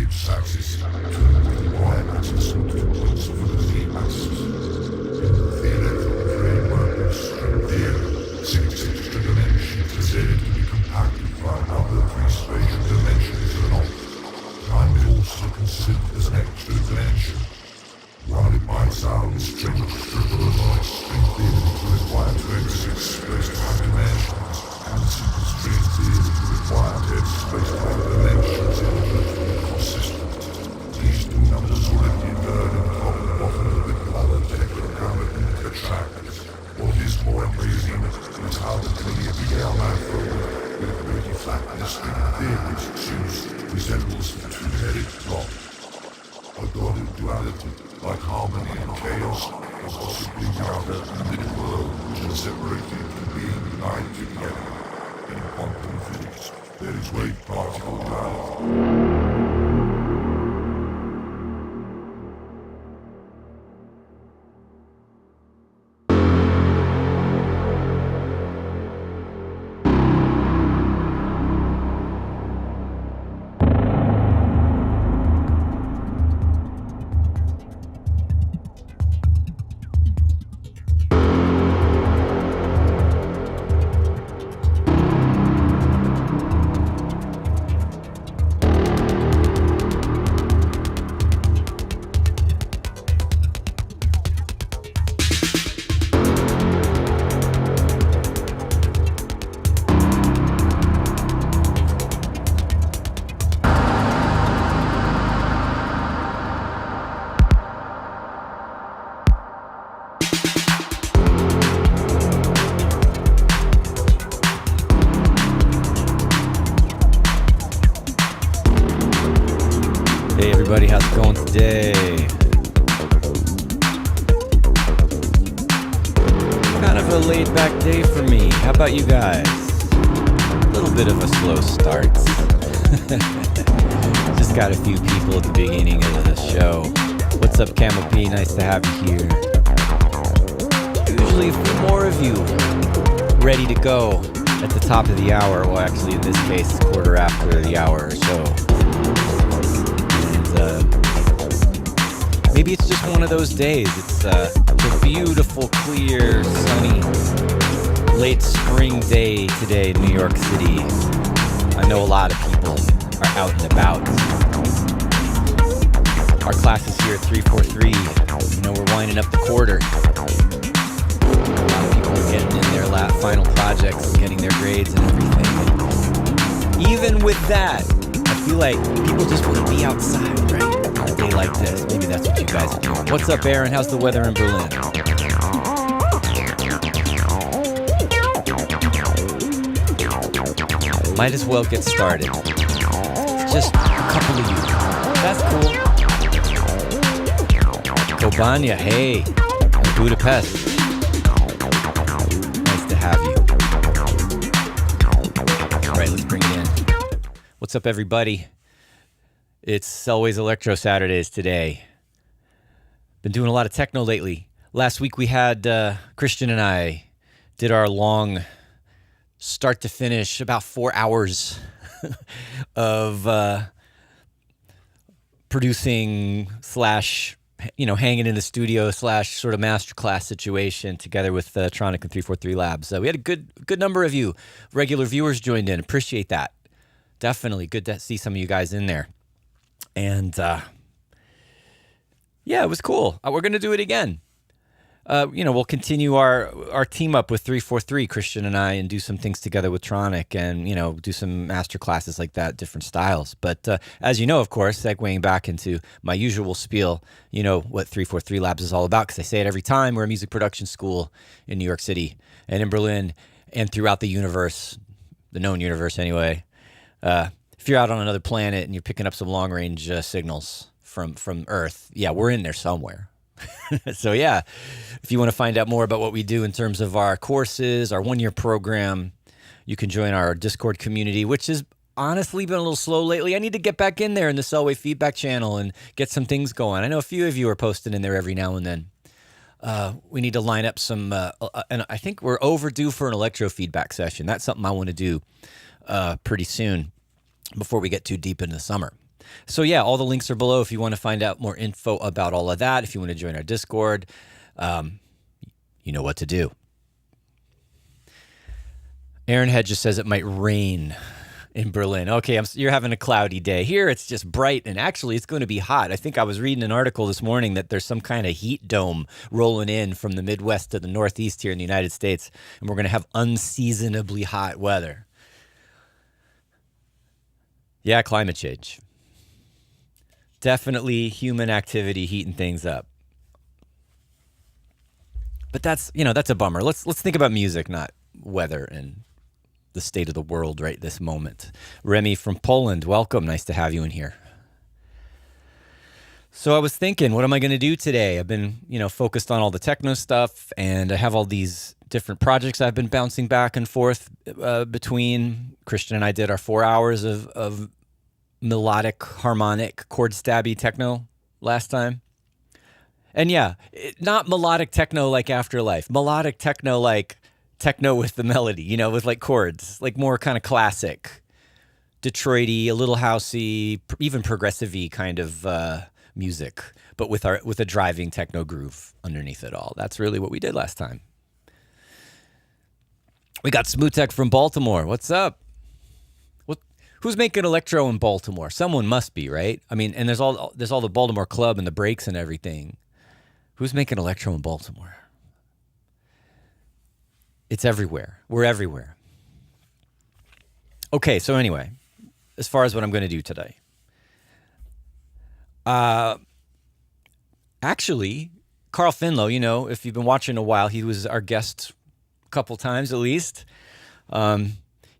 gives access to the y-axis and to points for the z-axis. The electrical framework of string theory, 6 extra dimensions are said to be compacted by another 3 spatial dimensions and all. Time is also considered as an extra dimension. While it might sound strange to trivialize string theory to require 26 space-time dimensions, and simple string theory to require 10 space-time dimensions in order to be consistent. These two numbers already learn in common often with other technicality attractors. What is more amazing is how the clear BL manifold with really flatness string theories choose resembles the two-headed clock. A god of duality, like harmony and chaos, or possibly rather than a world which is separated from being united together. In quantum physics, there is wave-particle duality. Hey everybody, how's it going today? Kind of a laid back day for me. How about you guys? A little bit of a slow start. Just got a few people at the beginning of the show. What's up, Camel P? Nice to have you here. Usually a few more of you ready to go at the top of the hour. Well, actually, in this case, quarter after the hour or so. Maybe it's just one of those days. It's a beautiful, clear, sunny, late spring day today in New York City. I know a lot of people are out and about. Our classes here at 343, we're winding up the quarter. A lot of people are getting in their final projects and getting their grades and everything. Even with that, I feel like people just want to be outside, right? On a day like this. Maybe that's what you guys are doing. What's up, Aaron? How's the weather in Berlin? Might as well get started. It's just a couple of you. That's cool. Kobania, hey. Budapest. Nice to have you. All right, let's bring it in. What's up, everybody? It's Selway's Electro Saturdays today. Been doing a lot of techno lately. Last week we had Christian and I did our long start to finish, about 4 hours of producing slash, hanging in the studio slash sort of masterclass situation together with Tronic and 343 Labs. We had a good number of you, regular viewers joined in. Appreciate that. Definitely good to see some of you guys in there. And yeah, it was cool. We're going to do it again. We'll continue our team up with 343, Christian and I, and do some things together with Tronic and, do some master classes like that, different styles. But as you know, of course, segueing back into my usual spiel, what 343 Labs is all about, because I say it every time. We're a music production school in New York City and in Berlin and throughout the universe, the known universe anyway. If you're out on another planet and you're picking up some long-range signals from Earth, yeah, we're in there somewhere. So yeah, if you want to find out more about what we do in terms of our courses, our one-year program, you can join our Discord community, which has honestly been a little slow lately. I need to get back in there in the Selway feedback channel and get some things going. I know a few of you are posting in there every now and then. We need to line up some, and I think we're overdue for an electro feedback session. That's something I want to do pretty soon before we get too deep into the summer. So yeah, all the links are below if you want to find out more info about all of that. If you want to join our Discord, you know what to do. Aaron Hedges says it might rain in Berlin. Okay, you're having a cloudy day. Here it's just bright, and actually it's going to be hot. I think I was reading an article this morning that there's some kind of heat dome rolling in from the Midwest to the Northeast here in the United States, and we're going to have unseasonably hot weather. Yeah, climate change. Definitely human activity heating things up. But that's a bummer. Let's think about music, not weather and the state of the world right this moment. Remy from Poland, welcome. Nice to have you in here. So I was thinking, what am I going to do today? I've been, focused on all the techno stuff, and I have all these different projects I've been bouncing back and forth between. Christian and I did our 4 hours of melodic, harmonic, chord stabby techno last time. And yeah, not melodic techno like Afterlife. Melodic techno like techno with the melody, with like chords, like more kind of classic, Detroity, a little housey, even progressive-y kind of music, but with a driving techno groove underneath it all. That's really what we did last time. We got Smutek from Baltimore. What's up? Who's making electro in Baltimore? Someone must be, right? I mean, and there's all the Baltimore Club and the breaks and everything. Who's making electro in Baltimore? It's everywhere. We're everywhere. Okay, so anyway, as far as what I'm going to do today. Actually, Carl Finlow, if you've been watching a while, he was our guest a couple times at least.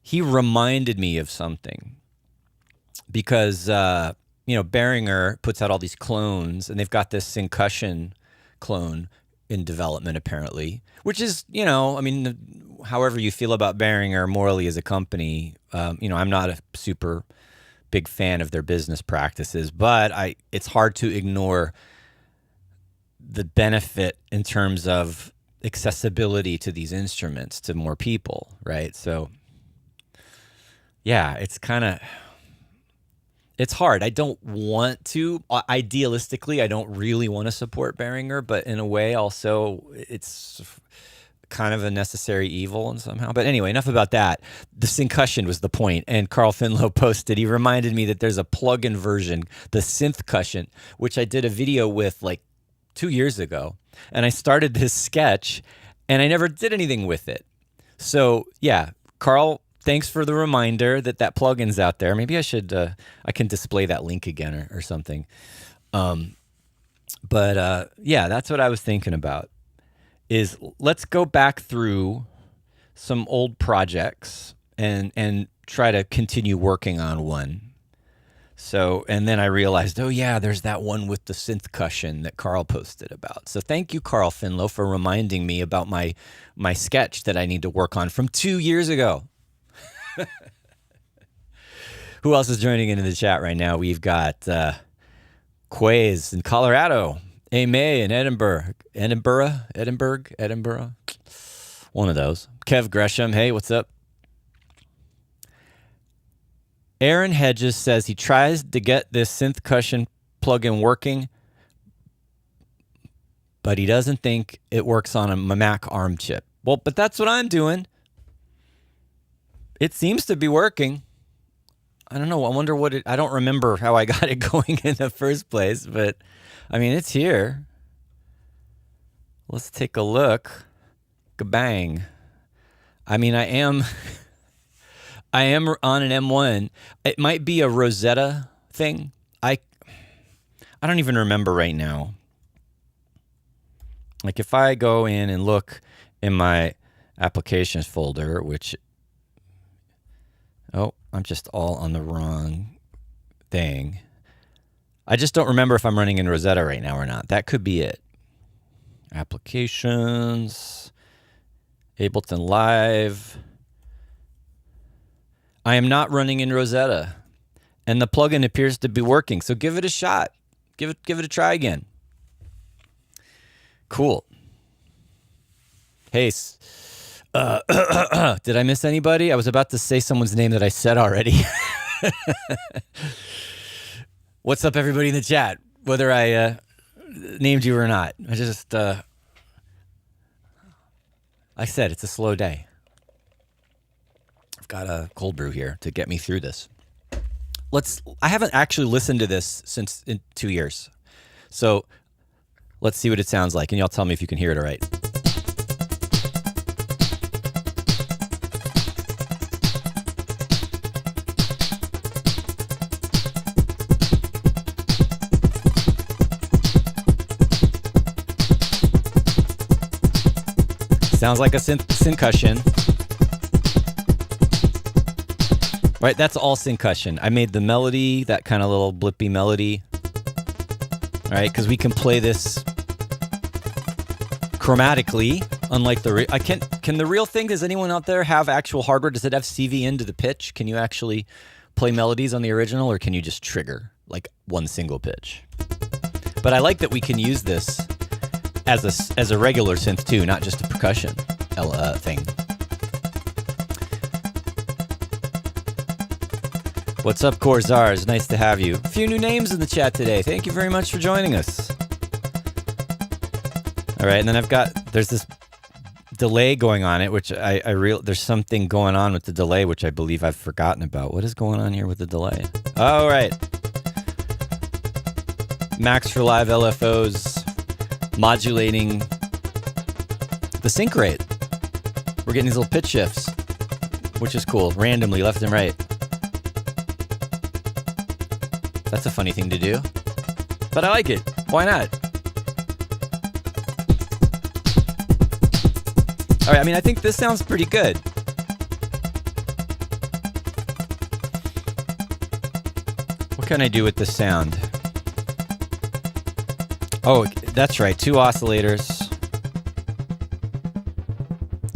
He reminded me of something because, Behringer puts out all these clones, and they've got this Syncussion clone in development apparently, which is, however you feel about Behringer morally as a company, I'm not a super big fan of their business practices, but it's hard to ignore the benefit in terms of accessibility to these instruments to more people, right? So yeah, it's hard. I don't want to, idealistically, I don't really want to support Behringer, but in a way also it's kind of a necessary evil and somehow. But anyway, enough about that. The Syncussion was the point, and Carl Finlow posted, he reminded me that there's a plug-in version, the Synthcussion, which I did a video with like 2 years ago, and I started this sketch, and I never did anything with it. So yeah, Carl, thanks for the reminder that plugin's out there. Maybe I should, I can display that link again or something. But yeah, that's what I was thinking about, is let's go back through some old projects and try to continue working on one. So, and then I realized, oh yeah, there's that one with the Synthcussion that Carl posted about. So thank you, Carl Finlow, for reminding me about my sketch that I need to work on from 2 years ago. Who else is joining in the chat right now? We've got Quays in Colorado, May in Edinburgh, one of those. Kev Gresham, hey, what's up? Aaron Hedges says he tries to get this Synthcussion plugin working, but he doesn't think it works on a Mac ARM chip. Well, but that's what I'm doing. It seems to be working. I don't know. I wonder I don't remember how I got it going in the first place, but I mean, it's here. Let's take a look. Kabang. I mean, I am on an M1. It might be a Rosetta thing. I don't even remember right now. Like if I go in and look in my applications folder, I'm just all on the wrong thing. I just don't remember if I'm running in Rosetta right now or not. That could be it. Applications, Ableton Live. I am not running in Rosetta, and the plugin appears to be working. So give it a shot. Give it a try again. Cool. Hey, did I miss anybody? I was about to say someone's name that I said already. What's up, everybody in the chat? Whether I named you or not, I just I said it's a slow day. I've got a cold brew here to get me through this. I haven't actually listened to this since in 2 years, so let's see what it sounds like, and y'all tell me if you can hear it all right. Sounds like a syncussion. Right, that's all syncussion. I made the melody, that kind of little blippy melody. All right, because we can play this chromatically, unlike the can the real thing, does anyone out there have actual hardware? Does it have CV into the pitch? Can you actually play melodies on the original, or can you just trigger like one single pitch? But I like that we can use this as a regular synth too, not just a percussion thing. What's up, Corzars? Nice to have you. A few new names in the chat today. Thank you very much for joining us. All right, and then there's this delay going on it, which there's something going on with the delay, which I believe I've forgotten about. What is going on here with the delay? All right. Max for Live LFOs modulating the sync rate. We're getting these little pitch shifts, which is cool, randomly left and right. That's a funny thing to do, but I like it. Why not? All right, I mean, I think this sounds pretty good. What can I do with this sound? Oh, that's right, 2 oscillators.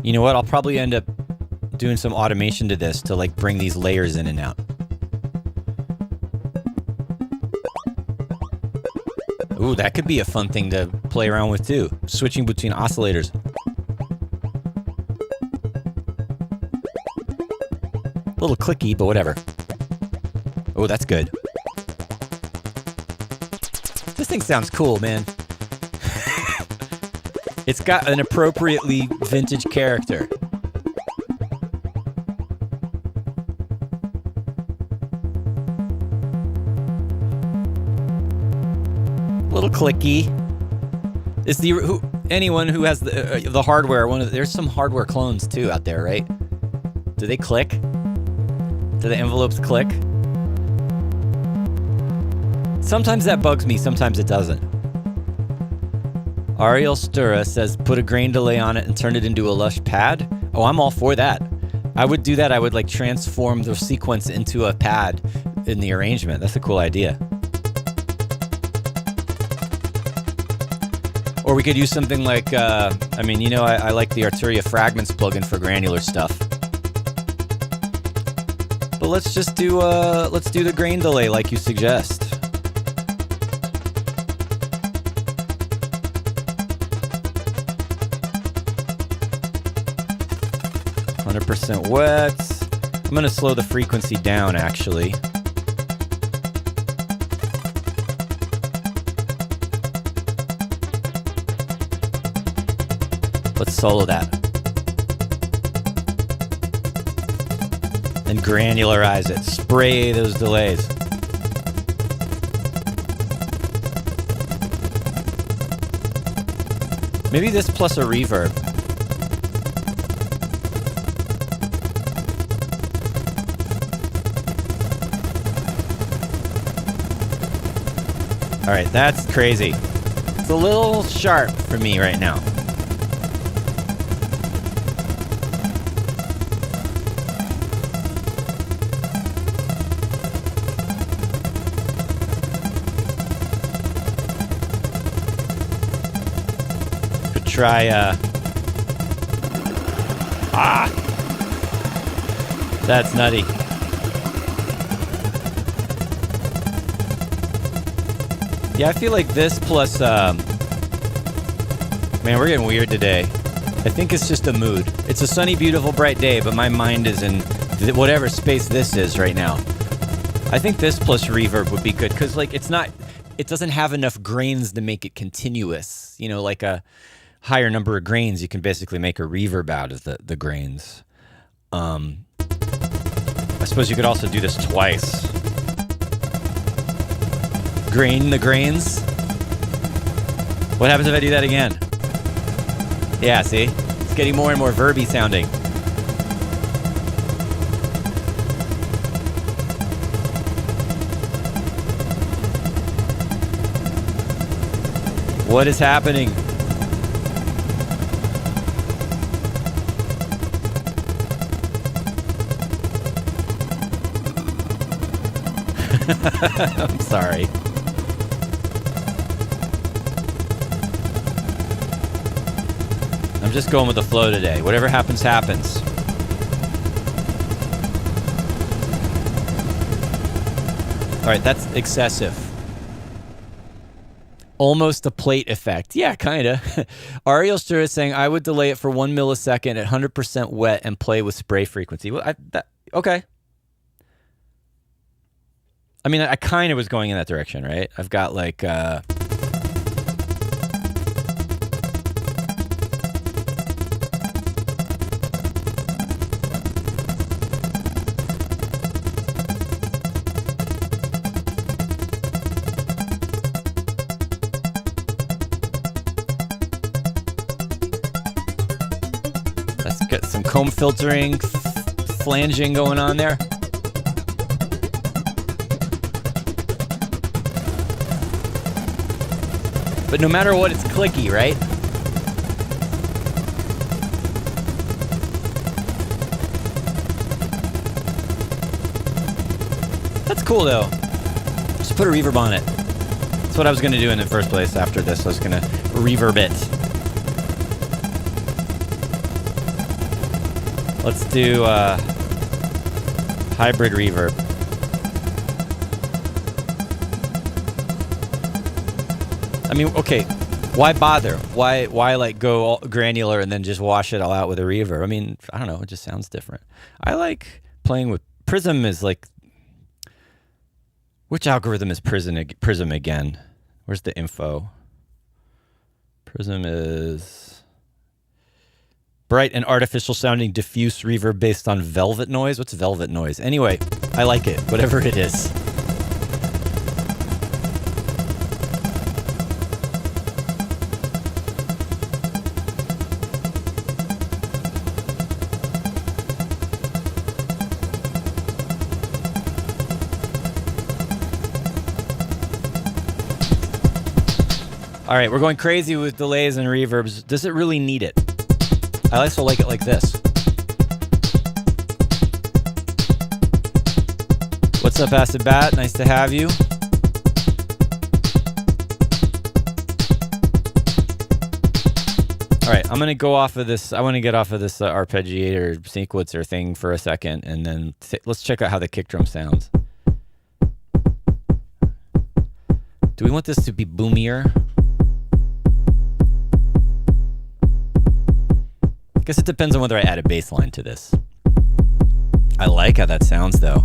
You know what? I'll probably end up doing some automation to this to like bring these layers in and out. Ooh, that could be a fun thing to play around with too. Switching between oscillators. A little clicky, but whatever. Oh, that's good. This thing sounds cool, man. It's got an appropriately vintage character. Little clicky. Is anyone who has the hardware? There's some hardware clones too out there, right? Do they click? Do the envelopes click? Sometimes that bugs me. Sometimes it doesn't. Ariel Stura says, put a grain delay on it and turn it into a lush pad. Oh, I'm all for that. I would do that. I would like transform the sequence into a pad in the arrangement. That's a cool idea. Or we could use something like, I like the Arturia Fragments plugin for granular stuff. But let's just do the grain delay like you suggest. 100% wet. I'm going to slow the frequency down, actually. Let's solo that. And granularize it. Spray those delays. Maybe this plus a reverb. All right, that's crazy. It's a little sharp for me right now. Could try, that's nutty. Yeah, I feel like this plus, man, we're getting weird today. I think it's just a mood. It's a sunny, beautiful, bright day, but my mind is in whatever space this is right now. I think this plus reverb would be good because like it doesn't have enough grains to make it continuous. You know, like a higher number of grains, you can basically make a reverb out of the grains. I suppose you could also do this twice. Grain the grains. What happens if I do that again? Yeah, see? It's getting more and more verby sounding. What is happening? I'm sorry. I'm just going with the flow today. Whatever happens, happens. All right, that's excessive. Almost a plate effect. Yeah, kind of. Ariel Stur is saying, I would delay it for 1 millisecond at 100% wet and play with spray frequency. Well, okay. I mean, I kind of was going in that direction, right? I've got like... let's get some comb filtering, flanging going on there. But no matter what, it's clicky, right? That's cool, though. Just put a reverb on it. That's what I was going to do in the first place after this. I was going to reverb it. Let's do hybrid reverb. I mean, okay, why bother? Why like go all granular and then just wash it all out with a reverb? I mean, I don't know, it just sounds different. I like playing with Prism. Is like, which algorithm is Prism again? Where's the info? Prism is bright and artificial sounding diffuse reverb based on velvet noise. What's velvet noise? Anyway, I like it, whatever it is. All right, we're going crazy with delays and reverbs. Does it really need it? I also like it like this. What's up, Acid Bat? Nice to have you. All right, I'm gonna go off of this. I want to get off of this arpeggiator sequencer thing for a second, and then let's check out how the kick drum sounds. Do we want this to be boomier? I guess it depends on whether I add a bass line to this. I like how that sounds, though.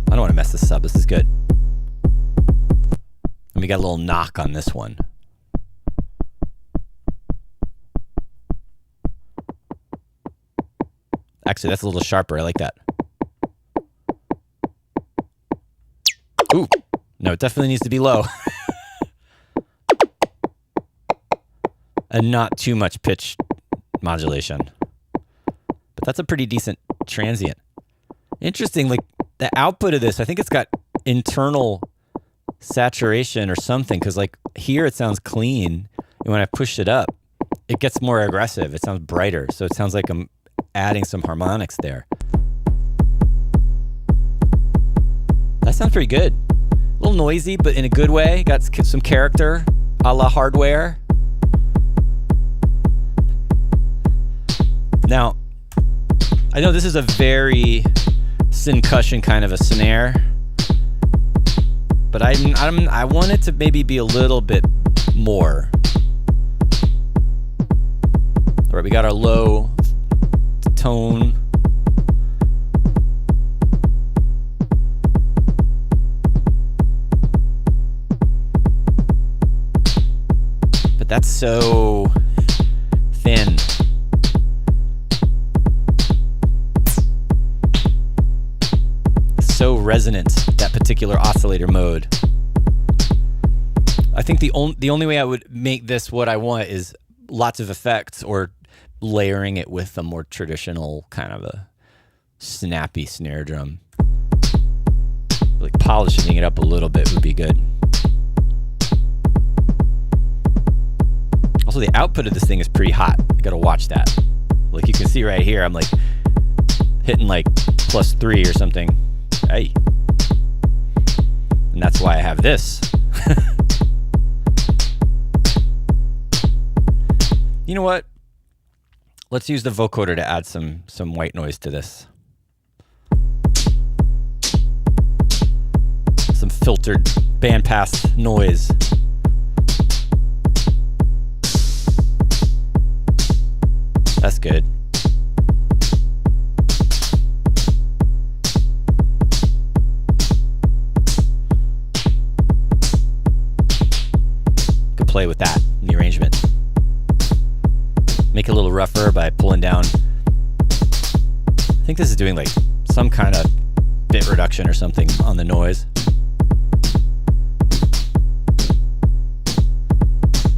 I don't want to mess this up. This is good. And we got a little knock on this one. Actually, that's a little sharper. I like that. Ooh, no, it definitely needs to be low. And not too much pitch modulation. But that's a pretty decent transient. Interesting, like the output of this, I think it's got internal saturation or something, because like here it sounds clean, and when I push it up, it gets more aggressive. It sounds brighter, so it sounds like I'm adding some harmonics there. That sounds pretty good. A little noisy, but in a good way. Got some character, a la Hardware. Now, I know this is a very syncussion kind of a snare, but I want it to maybe be a little bit more. right, we got our low tone. But that's so thin. So resonant, that particular oscillator mode. I think the only way I would make this what I want is lots of effects or layering it with a more traditional kind of a snappy snare drum. Like polishing it up a little bit would be good. Also, the output of this thing is pretty hot. I gotta watch that. Like you can see right here, I'm like hitting like +3 or something. Hey. And that's why I have this. You know what? Let's use the vocoder to add some white noise to this. Some filtered bandpass noise. That's good. Could play with that in the arrangement. Make it a little rougher by pulling down. I think this is doing like some kind of bit reduction or something on the noise.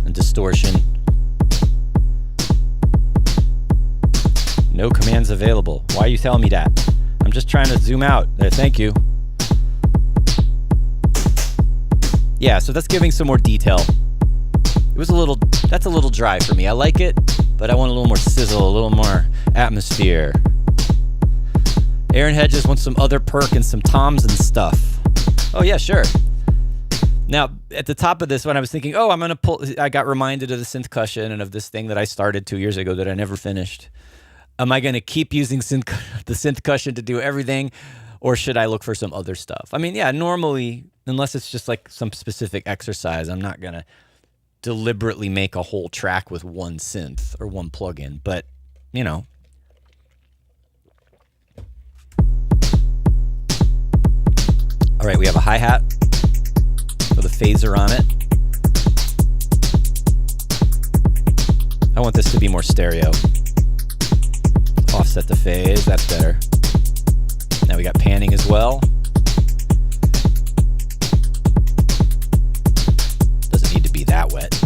And distortion. No commands available. Why are you telling me that? I'm just trying to zoom out. There, thank you. Yeah, so that's giving some more detail. It was that's a little dry for me. I like it, but I want a little more sizzle, a little more atmosphere. Aaron Hedges wants some other perk and some toms and stuff. Oh yeah, sure. Now, at the top of this one, I was thinking, oh, I got reminded of the synth-cushion and of this thing that I started 2 years ago that I never finished. Am I going to keep using the synth-cushion to do everything, or should I look for some other stuff? I mean, yeah, normally, unless it's just like some specific exercise, I'm not going to deliberately make a whole track with one synth or one plugin, but, you know. All right, we have a hi-hat with a phaser on it. I want this to be more stereo. Offset the phase, that's better. Now we got panning as well. Doesn't need to be that wet.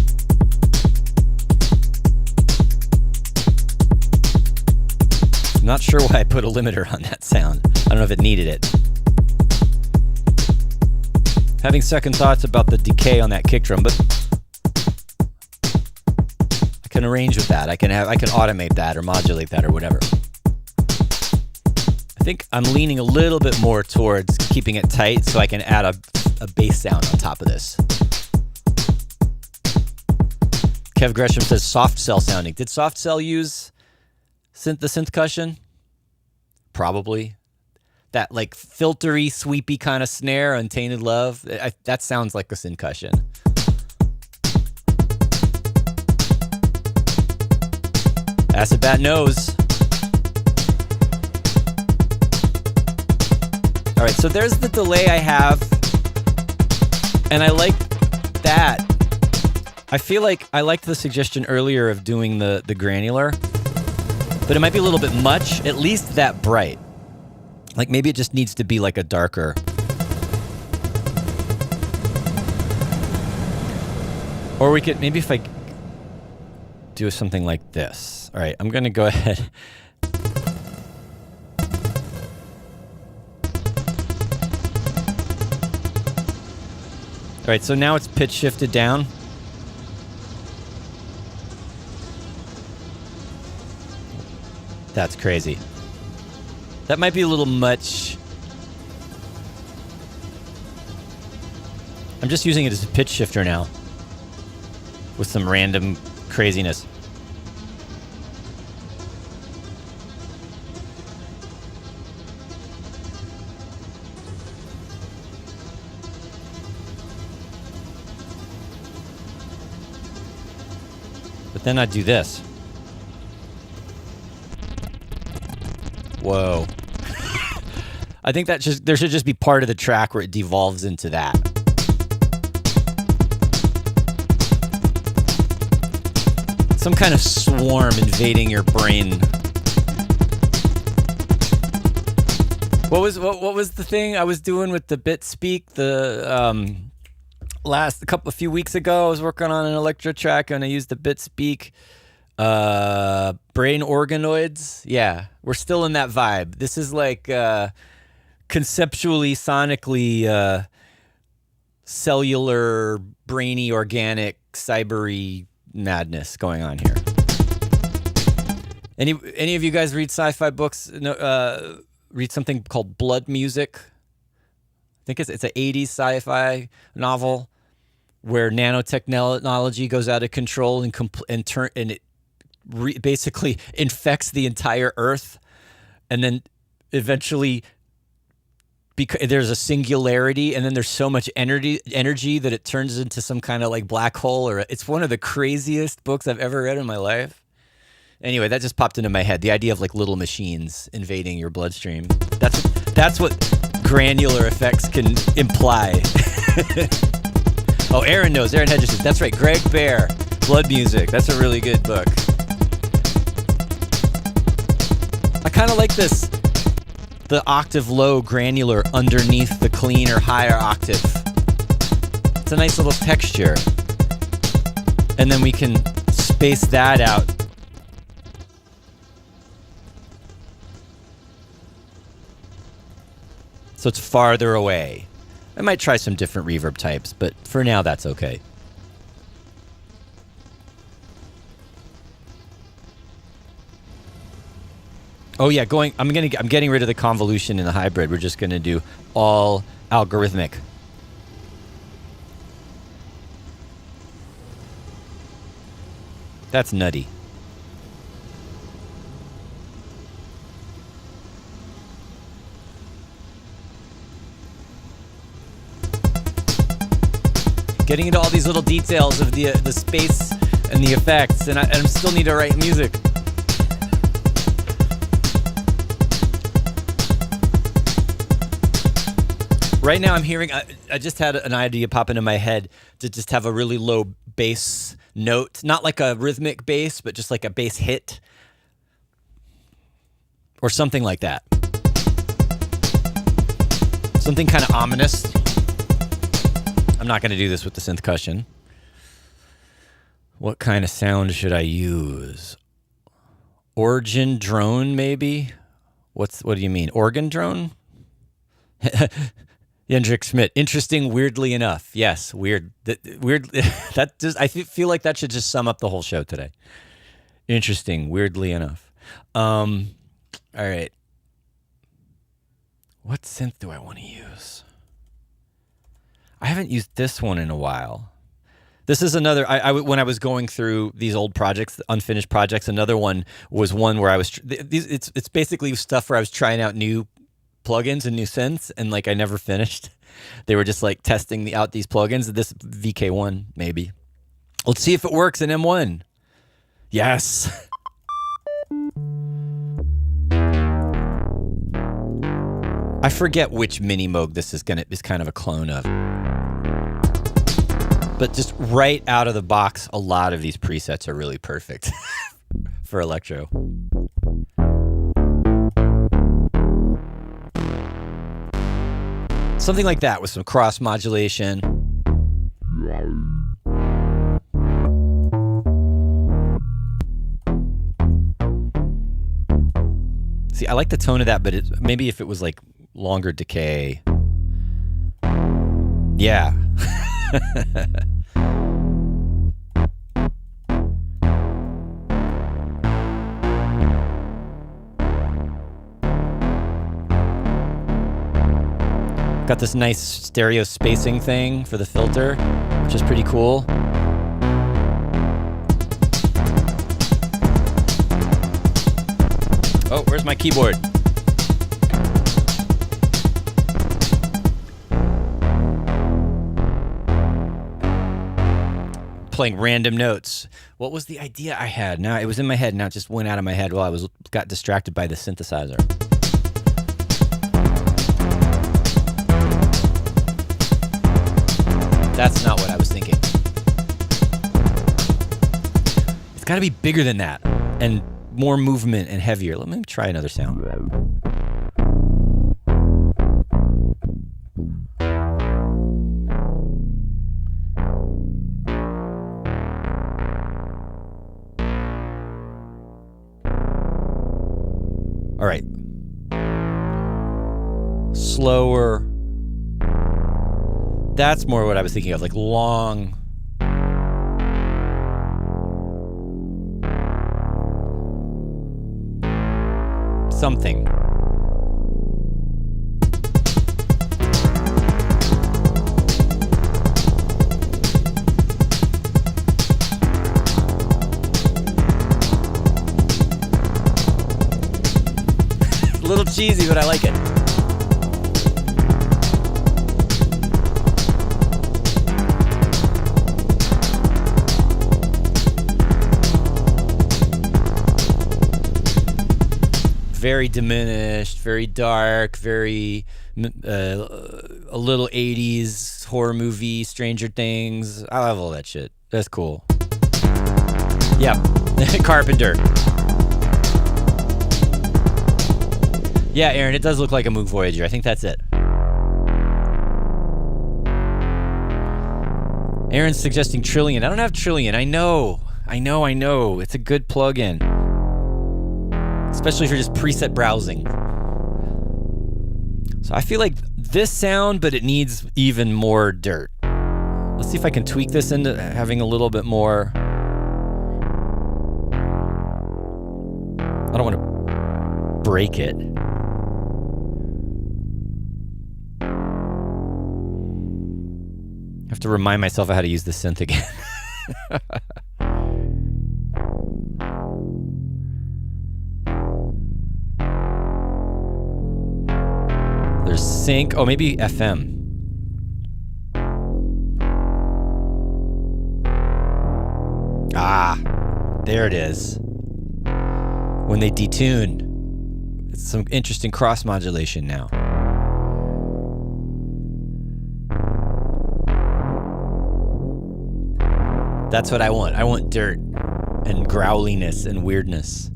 I'm not sure why I put a limiter on that sound. I don't know if it needed it. Having second thoughts about the decay on that kick drum, but I can arrange with that. I can automate that or modulate that or whatever. I think I'm leaning a little bit more towards keeping it tight so I can add a bass sound on top of this. Kev Gresham says soft cell sounding. Did soft cell use the synth-cushion? Probably. That like filtery, sweepy kind of snare, Untainted Love. That sounds like a synth-cushion. Acid Bat knows. All right, so there's the delay I have, and I like that. I feel like I liked the suggestion earlier of doing the granular, but it might be a little bit much, at least that bright. Like maybe it just needs to be like a darker. Or we could, maybe if I do something like this. All right, I'm gonna go ahead. All right, so now it's pitch shifted down. That's crazy. That might be a little much. I'm just using it as a pitch shifter now with some random craziness. But then I do this. Whoa. I think there should just be part of the track where it devolves into that. Some kind of swarm invading your brain. What was the thing I was doing with the bit speak? The a few weeks ago, I was working on an electro track and I used the bit speak. Brain organoids. Yeah, we're still in that vibe. This is like conceptually, sonically, cellular, brainy, organic, cybery madness going on here. Any of you guys read sci-fi books? No, read something called Blood Music. I think it's an 80s sci-fi novel where nanotechnology goes out of control and it basically infects the entire Earth, and then eventually there's a singularity, and then there's so much energy that it turns into some kind of like black hole. Or it's one of the craziest books I've ever read in my life. Anyway, that just popped into my head. The idea of like little machines invading your bloodstream. That's what granular effects can imply. Oh, Aaron knows. Aaron Hedges. That's right. Greg Bear, Blood Music. That's a really good book. I kind of like this. The octave low granular underneath the clean or higher octave. It's a nice little texture. And then we can space that out. So it's farther away. I might try some different reverb types, but for now that's okay. Oh yeah, I'm getting rid of the convolution in the hybrid. We're just gonna do all algorithmic. That's nutty. Getting into all these little details of the space and the effects, and I still need to write music. Right now I'm hearing, I just had an idea pop into my head to just have a really low bass note. Not like a rhythmic bass, but just like a bass hit. Or something like that. Something kind of ominous. I'm not going to do this with the synth cushion. What kind of sound should I use? Origin drone, maybe? What do you mean? Organ drone? Jendrik Schmidt. Interesting, weirdly enough. Yes, weird. That just, I feel like that should just sum up the whole show today. Interesting, weirdly enough. All right. What synth do I want to use? I haven't used this one in a while. This is another, when I was going through these old projects, unfinished projects, another one was one where I was, it's basically stuff where I was trying out new plugins and new synths, and like I never finished. They were just like testing out these plugins. This VK1 maybe. Let's see if it works in M1. Yes. I forget which mini Moog this is kind of a clone of. But just right out of the box, a lot of these presets are really perfect for electro. Something like that with some cross modulation. See, I like the tone of that, but maybe if it was like longer decay. Yeah. Got this nice stereo spacing thing for the filter, which is pretty cool. Oh, where's my keyboard? playing random notes. What was the idea I had? Now it was in my head. Now it just went out of my head while I got distracted by the synthesizer. That's not what I was thinking. It's got to be bigger than that and more movement and heavier. Let me try another sound. All right. Slower. That's more what I was thinking of, like long. Something. A little cheesy, but I like it. Very diminished, very dark, very a little 80s horror movie, Stranger Things. I love all that shit. That's cool. Yep. Carpenter. Yeah, Aaron, it does look like a Moog Voyager. I think that's it. Aaron's suggesting Trillion. I don't have Trillion. I know. It's a good plugin. Especially for just preset browsing. So I feel like this sound, but it needs even more dirt. Let's see if I can tweak this into having a little bit more. I don't want to break it. I have to remind myself of how to use the synth again. There's sync. Oh, maybe FM. Ah, there it is. When they detune, it's some interesting cross modulation now. That's what I want. I want dirt and growliness and weirdness.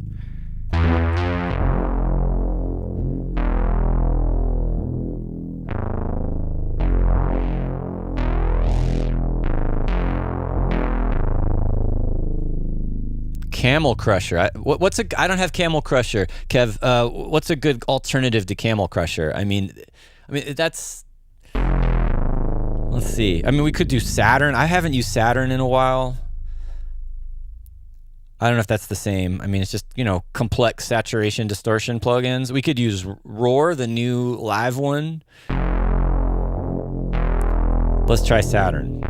Camel Crusher. I don't have Camel Crusher, Kev. What's a good alternative to Camel Crusher? I mean that's. Let's see. I mean, we could do Saturn. I haven't used Saturn in a while. I don't know if that's the same. I mean, it's just, complex saturation distortion plugins. We could use Roar, the new live one. Let's try Saturn.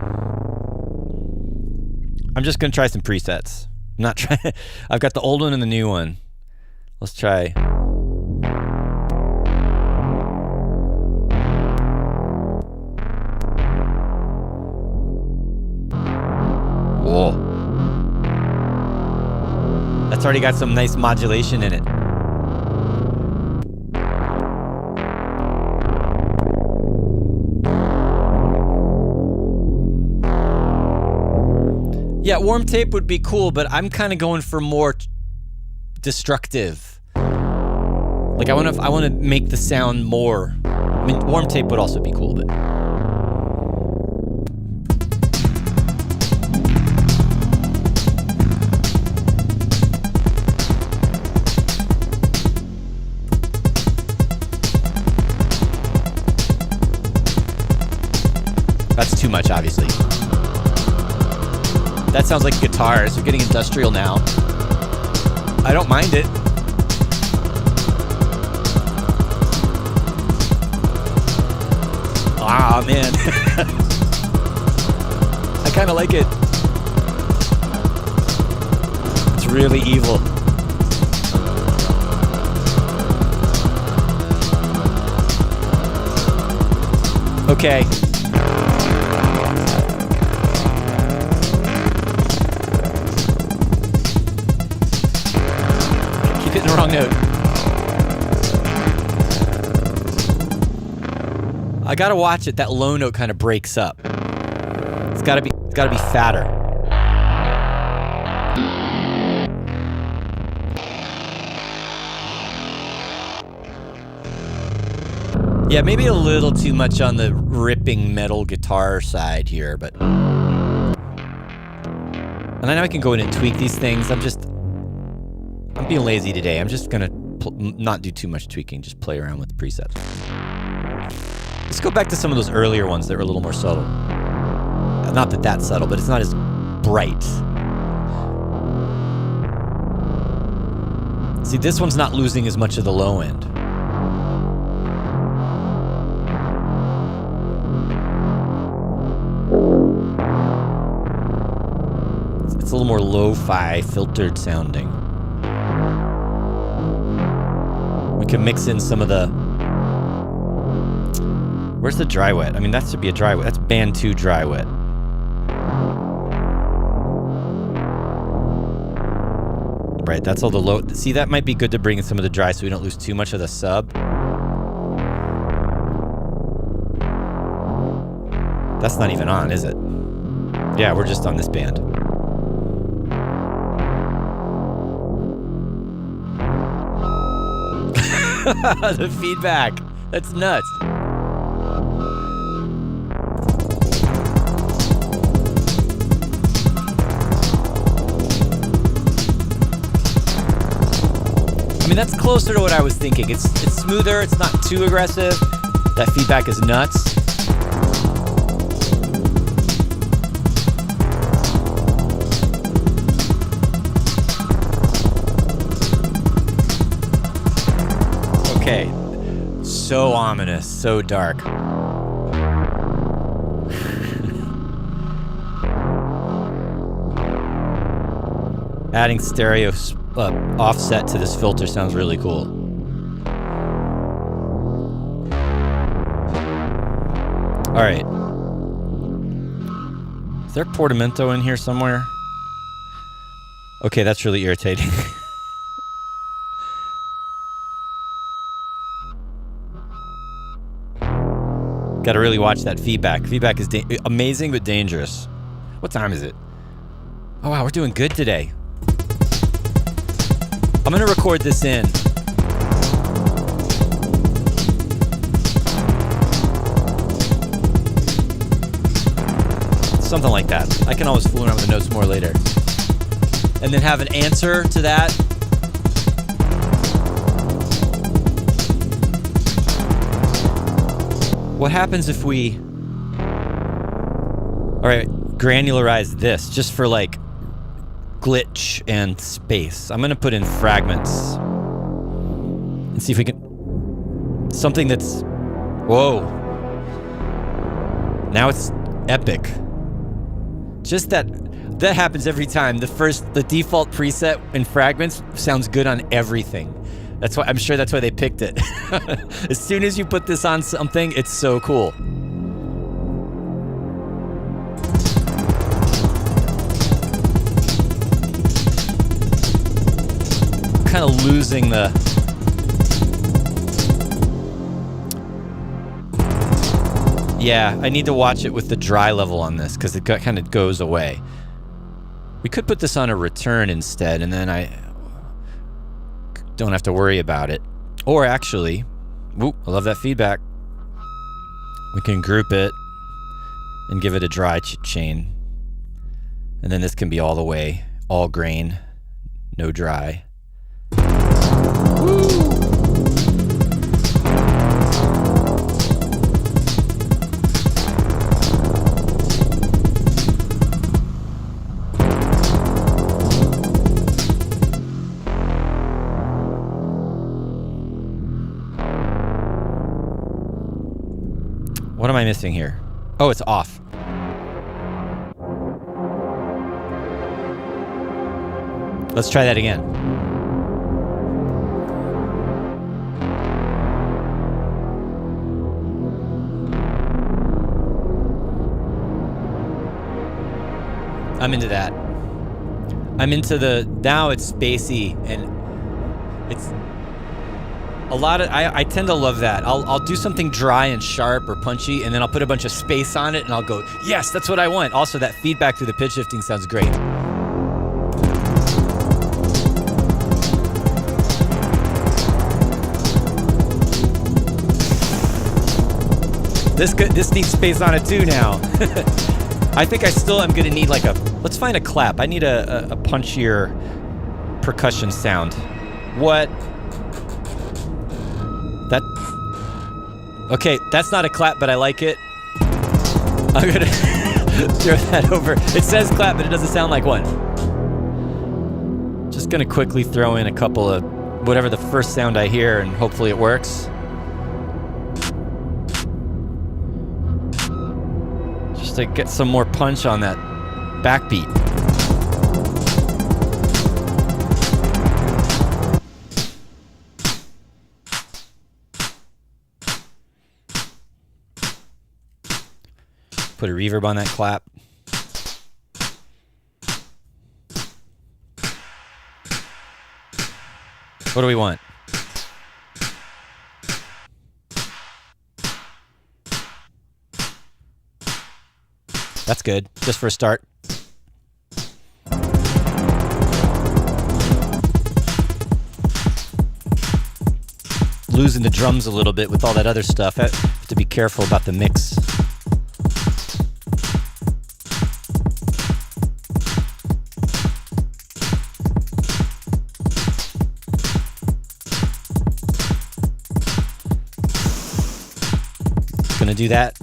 I'm just going to try some presets. I'm not trying. I've got the old one and the new one. Let's try. Whoa. That's already got some nice modulation in it. Yeah, warm tape would be cool, but I'm kind of going for more destructive. Like I want to make the sound more. I mean, warm tape would also be cool, but. That's too much, obviously. That sounds like guitars. We're getting industrial now. I don't mind it. Ah, man. I kind of like it. It's really evil. Okay. wrong note. I gotta watch it. That low note kind of breaks up. It's gotta be fatter. Yeah, maybe a little too much on the ripping metal guitar side here, but... And I know I can go in and tweak these things. I'm being lazy today. I'm just gonna not do too much tweaking, just play around with the presets. Let's go back to some of those earlier ones that were a little more subtle. Not that that's subtle, but it's not as bright. See, this one's not losing as much of the low end. It's a little more lo-fi, filtered sounding. We can mix in some of the... Where's the dry wet? I mean, that should be a dry wet. That's band 2 dry wet. Right, that's all the low... See, that might be good to bring in some of the dry so we don't lose too much of the sub. That's not even on, is it? Yeah, we're just on this band. The feedback. That's nuts. I mean, that's closer to what I was thinking. It's smoother. It's not too aggressive. That feedback is nuts. Okay, so ominous, so dark. Adding stereo offset to this filter sounds really cool. All right. Is there portamento in here somewhere? Okay, that's really irritating. Got to really watch that feedback. Feedback is amazing but dangerous. What time is it? Oh wow, we're doing good today. I'm gonna record this in. Something like that. I can always fool around with the notes more later. And then have an answer to that. What happens if we... Alright, granularize this just for like glitch and space. I'm gonna put in fragments and see if we can... Something that's... Whoa. Now it's epic. Just that happens every time. The default preset in fragments sounds good on everything. That's why I'm sure that's why they picked it. As soon as you put this on something, it's so cool. Kind of losing the... Yeah, I need to watch it with the dry level on this because it kind of goes away. We could put this on a return instead, and then I don't have to worry about it. Or actually, I love that feedback. We can group it and give it a dry chain. And then this can be all the way, all grain, no dry. Woo! What am I missing here? Oh, it's off. Let's try that again. I'm into that. I'm into the... Now it's spacey and It's a lot of, I tend to love that. I'll do something dry and sharp or punchy, and then I'll put a bunch of space on it, and I'll go, yes, that's what I want. Also, that feedback through the pitch shifting sounds great. This needs space on it too now. I think I still am gonna need like let's find a clap. I need a punchier percussion sound. What? Okay, that's not a clap, but I like it. I'm gonna throw that over. It says clap, but it doesn't sound like one. Just gonna quickly throw in a couple of whatever the first sound I hear, and hopefully it works. Just to get some more punch on that backbeat. Put a reverb on that clap. What do we want? That's good, just for a start. Losing the drums a little bit with all that other stuff. I have to be careful about the mix. Gonna do that.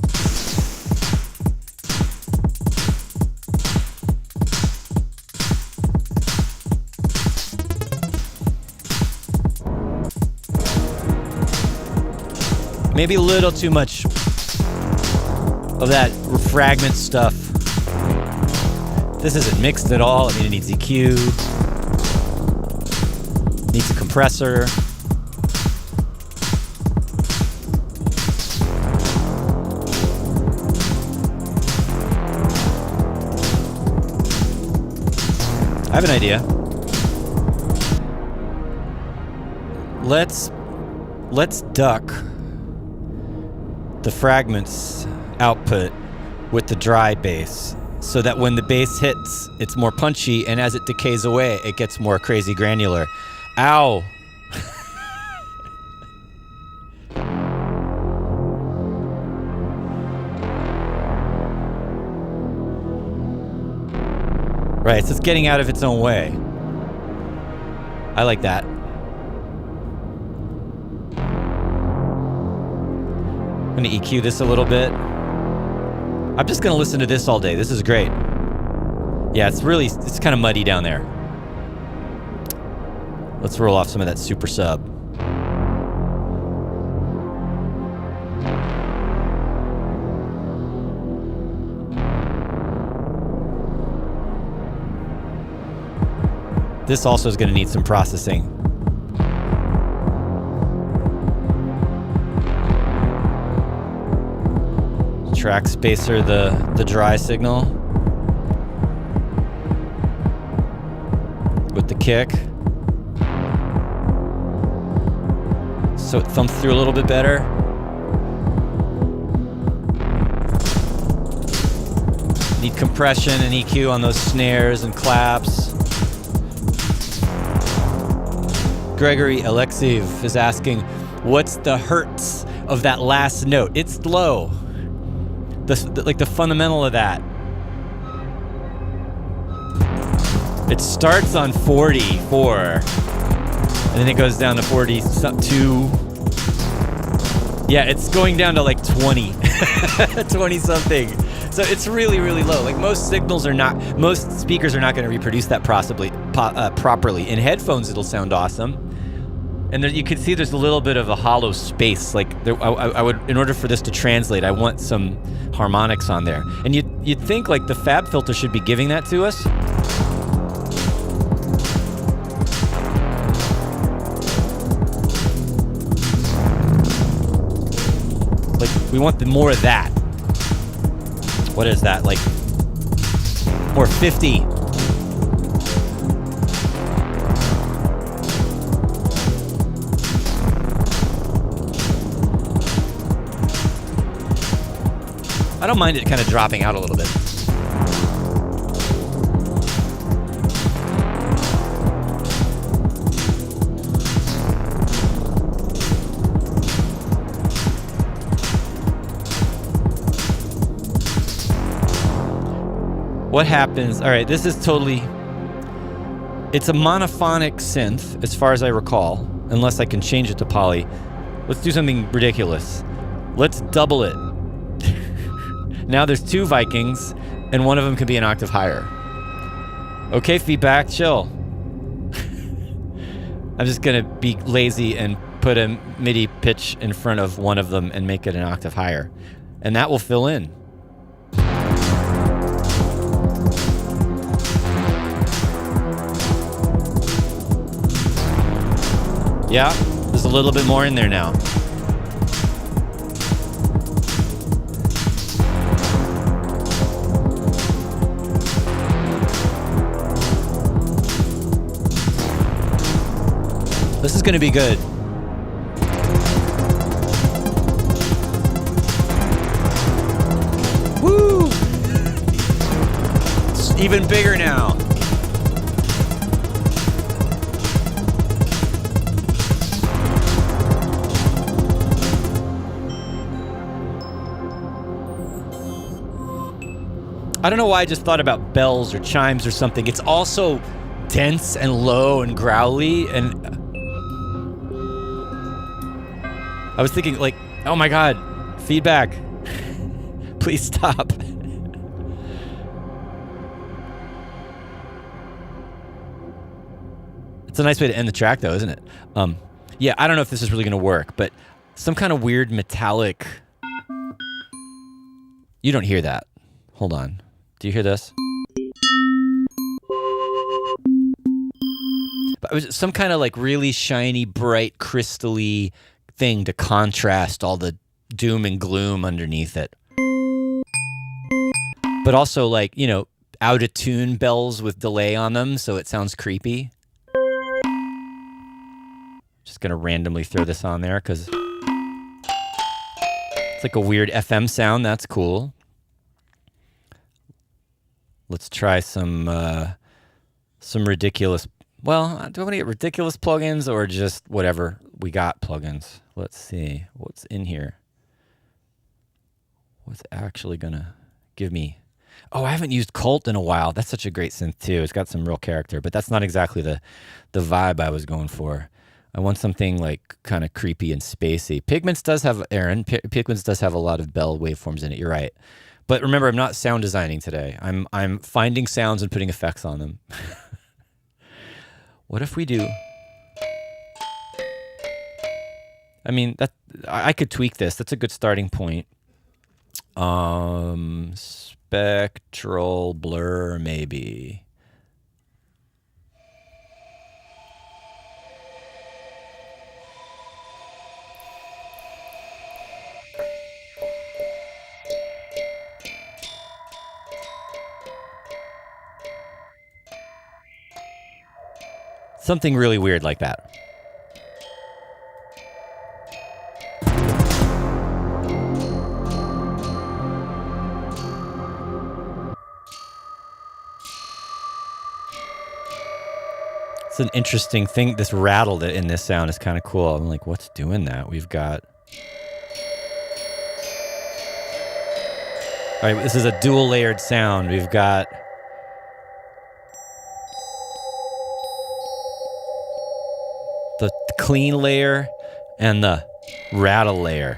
Maybe a little too much of that fragment stuff. This isn't mixed at all. I mean, it needs EQ. Needs a compressor. I have an idea. Let's duck the fragments output with the dry bass so that when the bass hits, it's more punchy, and as it decays away, it gets more crazy granular. Ow! Right, so it's getting out of its own way. I like that. I'm gonna EQ this a little bit. I'm just gonna listen to this all day. This is great. Yeah, it's kind of muddy down there. Let's roll off some of that super sub. This also is gonna need some processing. Track spacer, the dry signal with the kick, so it thumps through a little bit better. Need compression and EQ on those snares and claps. Gregory Alexiev is asking, what's the hertz of that last note? It's low. Like the fundamental of that. It starts on 44, and then it goes down to 42. Yeah, it's going down to like 20, 20 something. So it's really, really low. Like most speakers are not going to reproduce that properly. In headphones, it'll sound awesome. And there, you can see there's a little bit of a hollow space. Like I would, in order for this to translate, I want some harmonics on there. And you'd think like the Fab filter should be giving that to us. Like we want more of that. What is that? Like more 50. I don't mind it kind of dropping out a little bit. What happens? All right, this is totally... It's a monophonic synth, as far as I recall, unless I can change it to poly. Let's do something ridiculous. Let's double it. Now there's 2 Vikings, and one of them can be an octave higher. Okay, feedback, chill. I'm just gonna be lazy and put a MIDI pitch in front of one of them and make it an octave higher. And that will fill in. Yeah, there's a little bit more in there now. This is going to be good. Woo! It's even bigger now. I don't know why I just thought about bells or chimes or something. It's also dense and low and growly, and I was thinking like, oh my God, feedback. Please stop. It's a nice way to end the track though, isn't it? Yeah, I don't know if this is really gonna work, but some kind of weird metallic... You don't hear that. Hold on. Do you hear this? But it was some kind of like really shiny, bright, crystal-y thing to contrast all the doom and gloom underneath it. But also like, you know, out of tune bells with delay on them, so it sounds creepy. Just gonna randomly throw this on there because it's like a weird FM sound. That's cool. Let's try some ridiculous... Well, do I want to get ridiculous plugins or just whatever we got plugins? Let's see. What's in here? What's actually going to give me... Oh, I haven't used Cult in a while. That's such a great synth, too. It's got some real character, but that's not exactly the vibe I was going for. I want something like kind of creepy and spacey. Pigments does have... Aaron, Pigments does have a lot of bell waveforms in it. You're right. But remember, I'm not sound designing today. I'm finding sounds and putting effects on them. What if we do... I mean, that I could tweak this. That's a good starting point. Spectral blur, maybe. Something really weird like that. It's an interesting thing. This rattle in this sound is kind of cool. I'm like, what's doing that? We've got... All right, this is a dual layered sound. We've got... the clean layer and the rattle layer.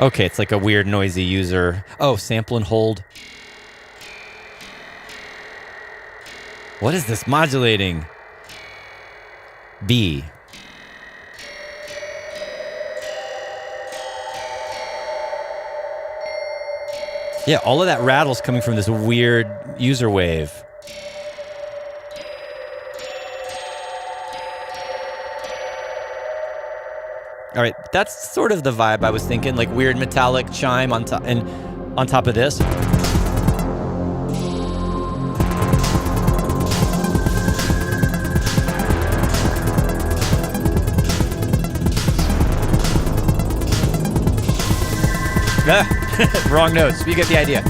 Okay, it's like a weird noisy user. Oh, sample and hold. What is this modulating? B. Yeah, all of that rattle's coming from this weird user wave. All right, that's sort of the vibe I was thinking, like weird metallic chime on top, and on top of this. Wrong notes. You get the idea.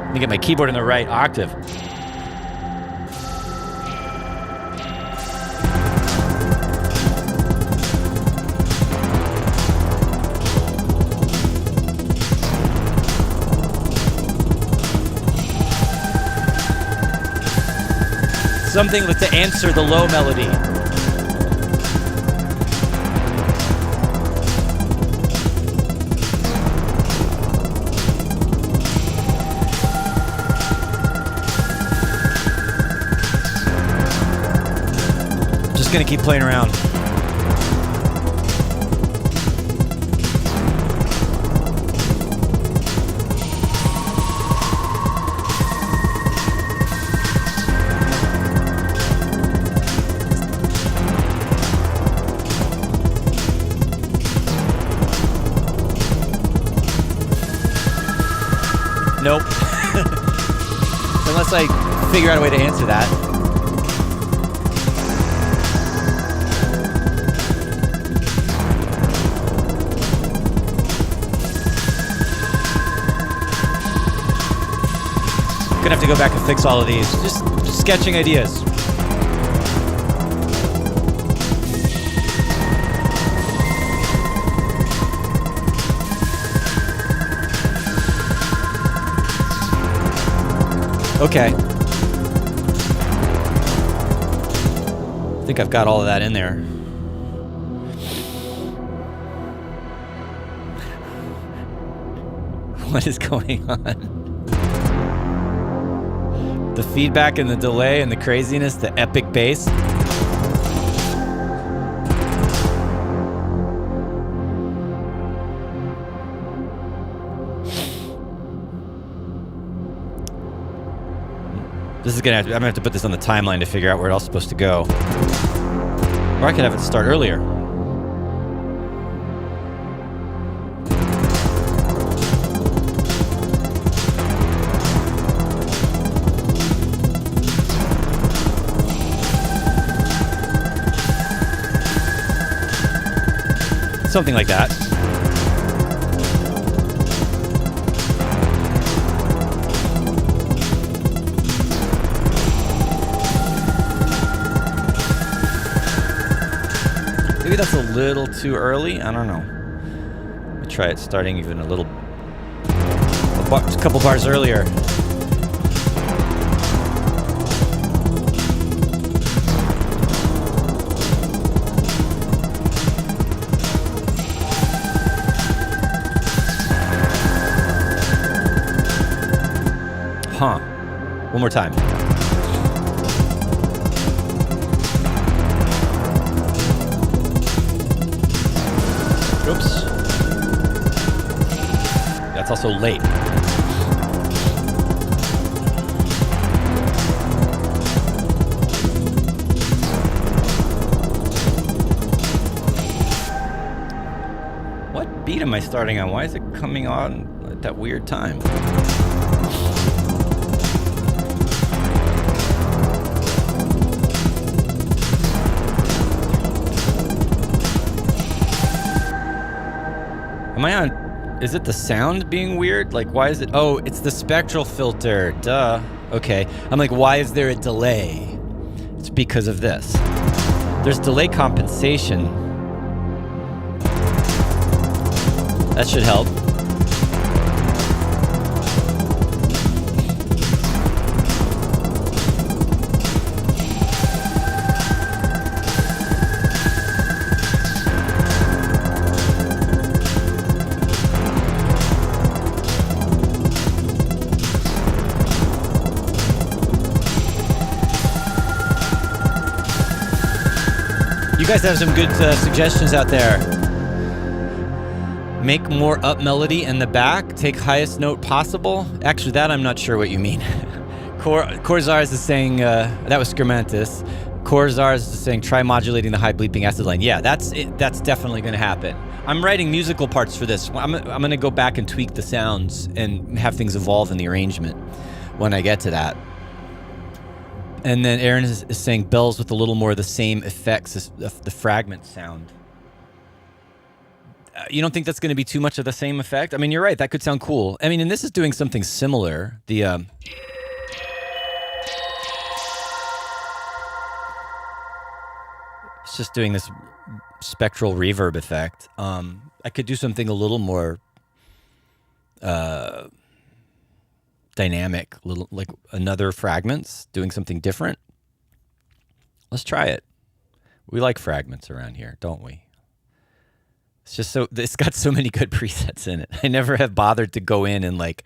Let me get my keyboard in the right octave. Something to answer the low melody. Just gonna keep playing around. Nope. Unless I figure out a way to answer that. Gonna have to go back and fix all of these. Just sketching ideas. Okay. I think I've got all of that in there. What is going on? The feedback and the delay and the craziness, the epic bass. This is I'm gonna have to put this on the timeline to figure out where it's all supposed to go. Or I could have it start earlier. Something like that. Maybe that's a little too early. I don't know. Let me try it starting even a couple bars earlier. Huh. One more time. Oops. That's also late. What beat am I starting on? Why is it coming on at that weird time? Am I on? Is it the sound being weird? Like, why is it? Oh, it's the spectral filter. Duh. Okay. I'm like, why is there a delay? It's because of this. There's delay compensation. That should help. You guys have some good suggestions out there. Make more up melody in the back. Take highest note possible. Actually, that I'm not sure what you mean. Corzars is saying, that was Skermantis. Corzars is saying, try modulating the high bleeping acid line. Yeah, that's definitely going to happen. I'm writing musical parts for this. I'm going to go back and tweak the sounds and have things evolve in the arrangement when I get to that. And then Aaron is saying bells with a little more of the same effects as the fragment sound. You don't think that's going to be too much of the same effect? I mean, you're right. That could sound cool. I mean, and this is doing something similar. It's just doing this spectral reverb effect. I could do something a little more dynamic, little like another fragments, doing something different. Let's try it. We like fragments around here, don't we? It's just it's got so many good presets in it. I never have bothered to go in and like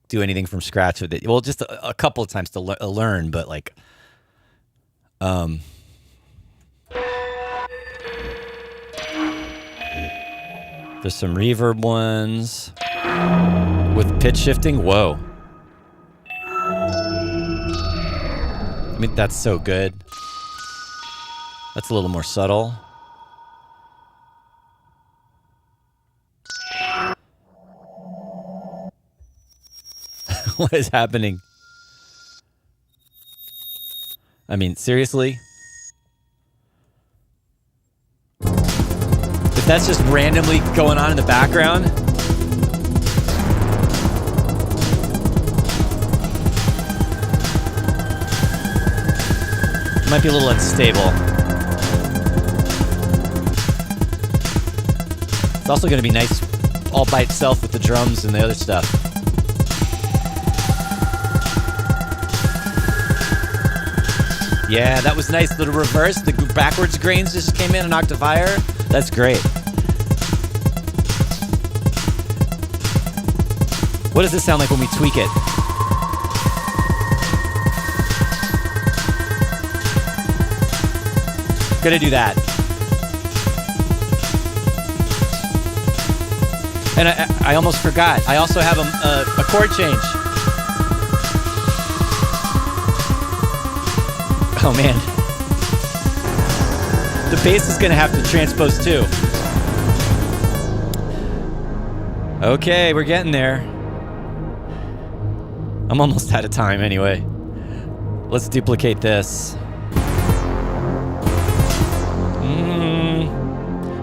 do anything from scratch with it. Well, just a couple of times to learn, but like, there's some reverb ones with pitch shifting. Whoa. I mean, that's so good. That's a little more subtle. What is happening? I mean, seriously? If that's just randomly going on in the background. It might be a little unstable. It's also going to be nice all by itself with the drums and the other stuff. Yeah, that was nice. The reverse, the backwards grains just came in an octave higher. That's great. What does this sound like when we tweak it? Gonna do that. And I almost forgot. I also have a chord change. Oh man. The bass is gonna have to transpose too. Okay, we're getting there. I'm almost out of time anyway. Let's duplicate this.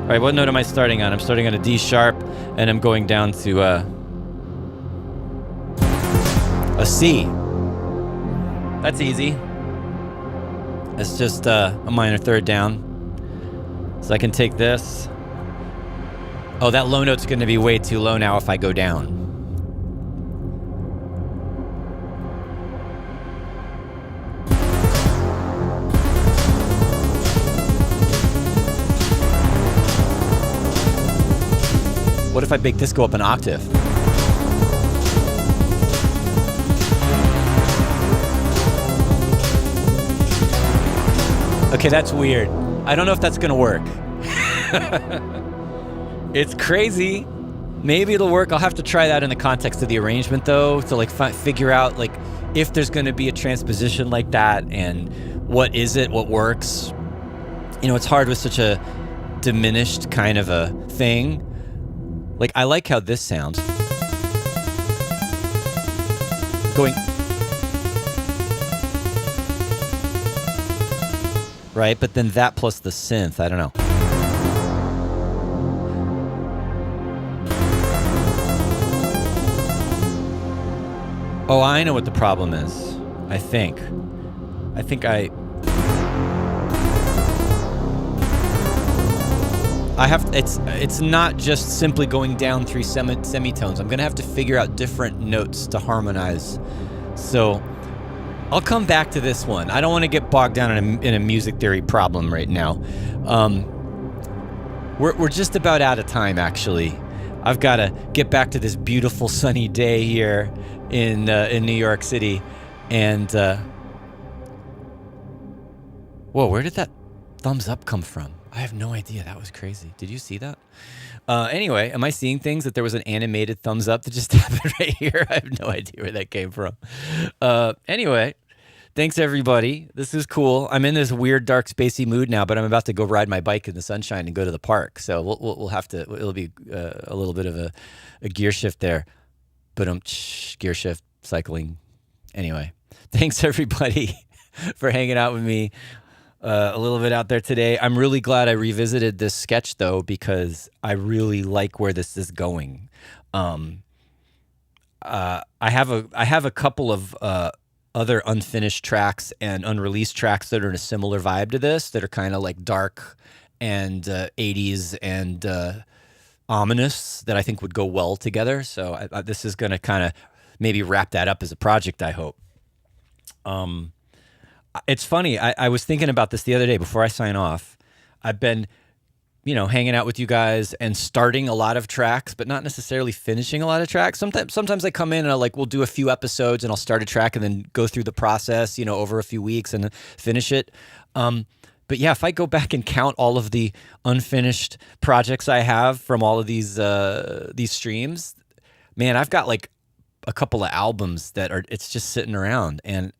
All right, what note am I starting on? I'm starting on a D sharp, and I'm going down to a C. That's easy. It's just a minor third down. So I can take this. Oh, that low note's going to be way too low now if I go down. What if I make this go up an octave? Okay, that's weird. I don't know if that's gonna work. It's crazy. Maybe it'll work. I'll have to try that in the context of the arrangement though, to like figure out like if there's gonna be a transposition like that and what is it, what works. You know, it's hard with such a diminished kind of a thing. Like, I like how this sounds. Going. Right, but then that plus the synth, I don't know. Oh, I know what the problem is. I think I have, it's not just simply going down 3 semitones. I'm gonna have to figure out different notes to harmonize. So I'll come back to this one. I don't want to get bogged down in a music theory problem right now. We're just about out of time, actually. I've got to get back to this beautiful sunny day here in New York City, and whoa, where did that thumbs up come from? I have no idea. That was crazy. Did you see that? Anyway, am I seeing things that there was an animated thumbs up that just happened right here? I have no idea where that came from. Anyway, thanks everybody. This is cool. I'm in this weird dark spacey mood now, but I'm about to go ride my bike in the sunshine and go to the park. So we'll have to. It'll be a little bit of a gear shift there, but gear shift cycling. Anyway, thanks everybody. for hanging out with me a little bit out there today. I'm really glad I revisited this sketch though, because I really like where this is going. I have a couple of other unfinished tracks and unreleased tracks that are in a similar vibe to this, that are kind of like dark and 80s and ominous, that I think would go well together. So this is going to kind of maybe wrap that up as a project, I hope. It's funny. I was thinking about this the other day before I sign off. I've been, hanging out with you guys and starting a lot of tracks, but not necessarily finishing a lot of tracks. Sometimes I come in and we'll do a few episodes and I'll start a track and then go through the process, over a few weeks and finish it. But yeah, if I go back and count all of the unfinished projects I have from all of these streams, man, I've got like a couple of albums it's just sitting around. And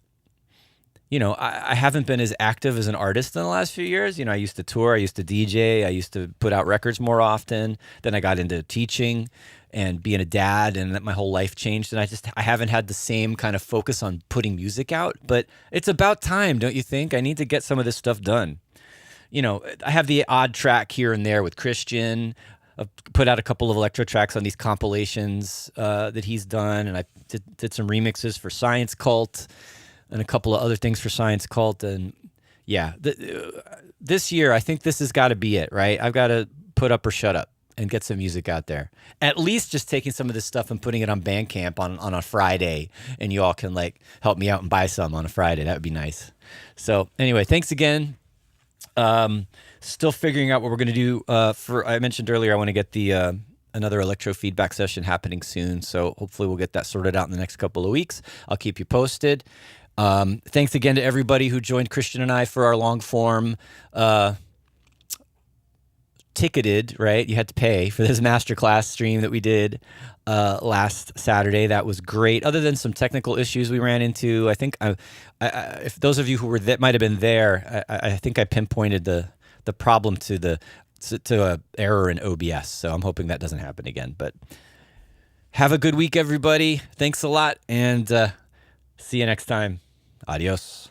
I haven't been as active as an artist in the last few years. I used to tour, I used to DJ, I used to put out records more often. Then I got into teaching and being a dad, and my whole life changed. And I haven't had the same kind of focus on putting music out. But it's about time, don't you think? I need to get some of this stuff done. I have the odd track here and there with Christian. I've put out a couple of electro tracks on these compilations that he's done, and I did some remixes for Science Cult and a couple of other things for Science Cult. And yeah, this year, I think this has got to be it, right? I've got to put up or shut up and get some music out there. At least just taking some of this stuff and putting it on Bandcamp on a Friday, and you all can help me out and buy some on a Friday. That would be nice. So anyway, thanks again. Still figuring out what we're going to do I mentioned earlier, I want to get the another electro feedback session happening soon. So hopefully we'll get that sorted out in the next couple of weeks. I'll keep you posted. Thanks again to everybody who joined Christian and I for our long form, ticketed, right? You had to pay for this masterclass stream that we did last Saturday. That was great. Other than some technical issues we ran into, I think if those of you who might have been there, I think I pinpointed the problem to a error in OBS. So I'm hoping that doesn't happen again. But have a good week, everybody. Thanks a lot, and see you next time. Adios.